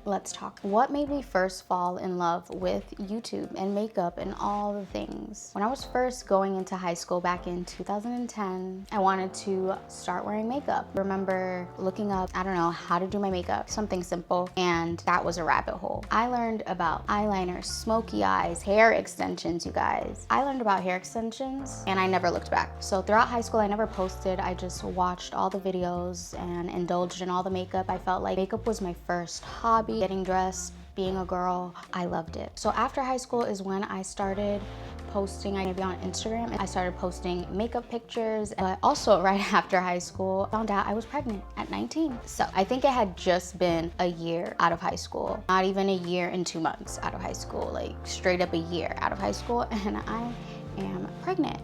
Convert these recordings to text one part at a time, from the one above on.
Let's talk. What made me first fall in love with YouTube and makeup and all the things? When I was first going into high school back in 2010, I wanted to start wearing makeup. I remember looking up, I don't know, how to do my makeup, something simple, and that was a rabbit hole. I learned about eyeliner, smoky eyes, hair extensions, you guys. I learned about hair extensions and I never looked back. So throughout high school, I never posted. I just watched all the videos and indulged in all the makeup. I felt like makeup was my first hobby. Getting dressed, being a girl, I loved it. So after high school is when I started posting, maybe on Instagram, and I started posting makeup pictures. But also right after high school, found out I was pregnant at 19. So I think it had just been a year out of high school, not even a year and 2 months out of high school, like straight up a year out of high school, and I am pregnant.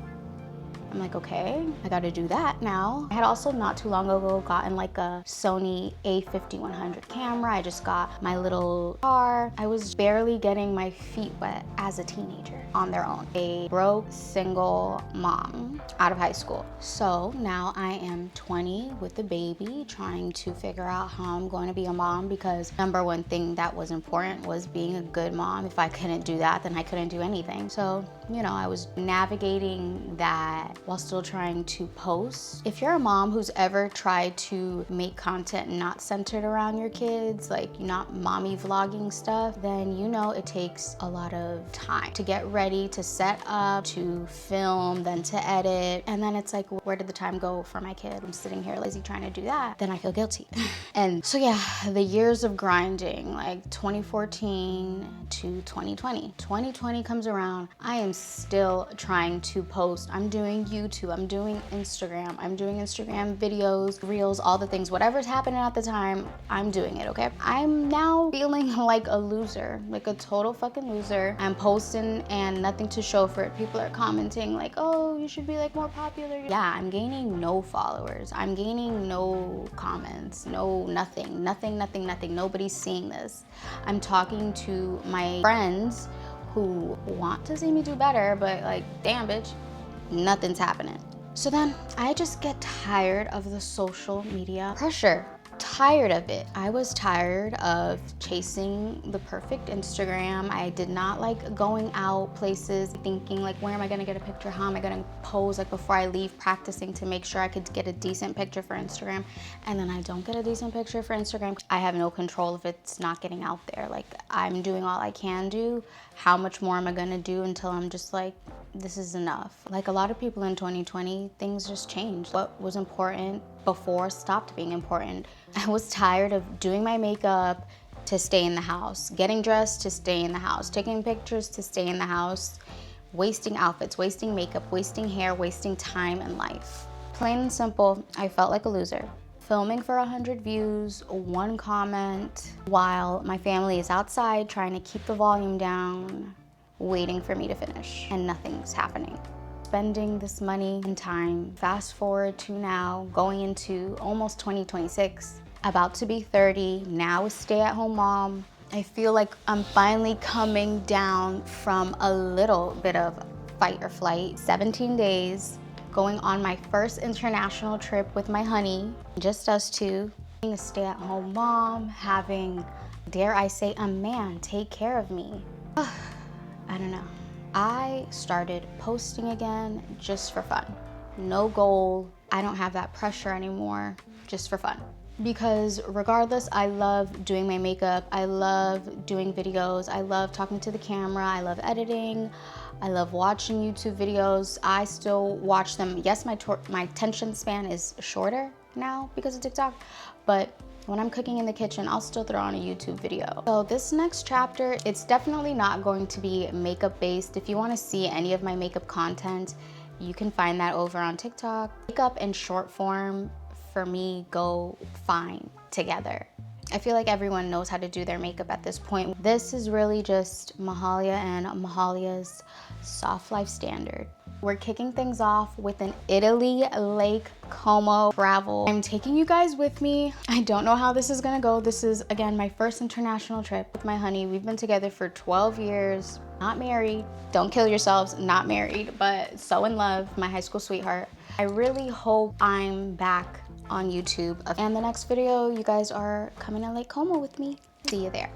I'm like, okay, I gotta do that now. I had also not too long ago gotten like a Sony a5100 camera. I just got my little car. I was barely getting my feet wet as a teenager on their own. A broke, single mom out of high school. So now I am 20 with a baby, trying to figure out how I'm going to be a mom, because number one thing that was important was being a good mom. If I couldn't do that, then I couldn't do anything. So, you know, I was navigating that while still trying to post. If you're a mom who's ever tried to make content not centered around your kids, like not mommy vlogging stuff, then you know it takes a lot of time to get ready, to set up, to film, then to edit. And then it's like, where did the time go for my kid? I'm sitting here lazy trying to do that. Then I feel guilty. And so yeah, the years of grinding, like 2014 to 2020. 2020 comes around, I am still trying to post. I'm doing YouTube, I'm doing Instagram videos, reels, all the things, whatever's happening at the time, I'm doing it, okay? I'm now feeling like a loser, like a total fucking loser. I'm posting and nothing to show for it. People are commenting like, oh, you should be like more popular. Yeah, I'm gaining no followers. I'm gaining no comments, no nothing. Nobody's seeing this. I'm talking to my friends who want to see me do better, but like, damn bitch, nothing's happening. So then I just get tired of the social media pressure. Tired of it. I was tired of chasing the perfect Instagram. I did not like going out places thinking like, where am I gonna get a picture? How am I gonna pose like before I leave, practicing to make sure I could get a decent picture for Instagram. And then I don't get a decent picture for Instagram. I have no control if it's not getting out there. Like, I'm doing all I can do. How much more am I gonna do until I'm just like, this is enough? Like a lot of people in 2020, things just changed. What was important before stopped being important. I was tired of doing my makeup to stay in the house, getting dressed to stay in the house, taking pictures to stay in the house, wasting outfits, wasting makeup, wasting hair, wasting time and life. Plain and simple, I felt like a loser. Filming for 100 views, 1 comment, while my family is outside trying to keep the volume down, waiting for me to finish, and nothing's happening. Spending this money and time, fast forward to now, going into almost 2026, about to be 30, now a stay-at-home mom. I feel like I'm finally coming down from a little bit of fight or flight. 17 days, going on my first international trip with my honey, just us two. Being a stay-at-home mom, having, dare I say, a man take care of me. I don't know. I started posting again just for fun. No goal. I don't have that pressure anymore, just for fun. Because regardless, I love doing my makeup. I love doing videos. I love talking to the camera. I love editing. I love watching YouTube videos. I still watch them. Yes, my attention span is shorter now because of TikTok, but when I'm cooking in the kitchen, I'll still throw on a YouTube video. So this next chapter, it's definitely not going to be makeup based. If you want to see any of my makeup content, you can find that over on TikTok. Makeup and short form for me go fine together. I feel like everyone knows how to do their makeup at this point. This is really just Mahalia and Mahalia's Soft Life Standard. We're kicking things off with an Italy Lake Como travel. I'm taking you guys with me. I don't know how this is gonna go. This is, again, my first international trip with my honey. We've been together for 12 years, not married. Don't kill yourselves, not married, but so in love, my high school sweetheart. I really hope I'm back on YouTube. And the next video, you guys are coming to Lake Como with me. See you there.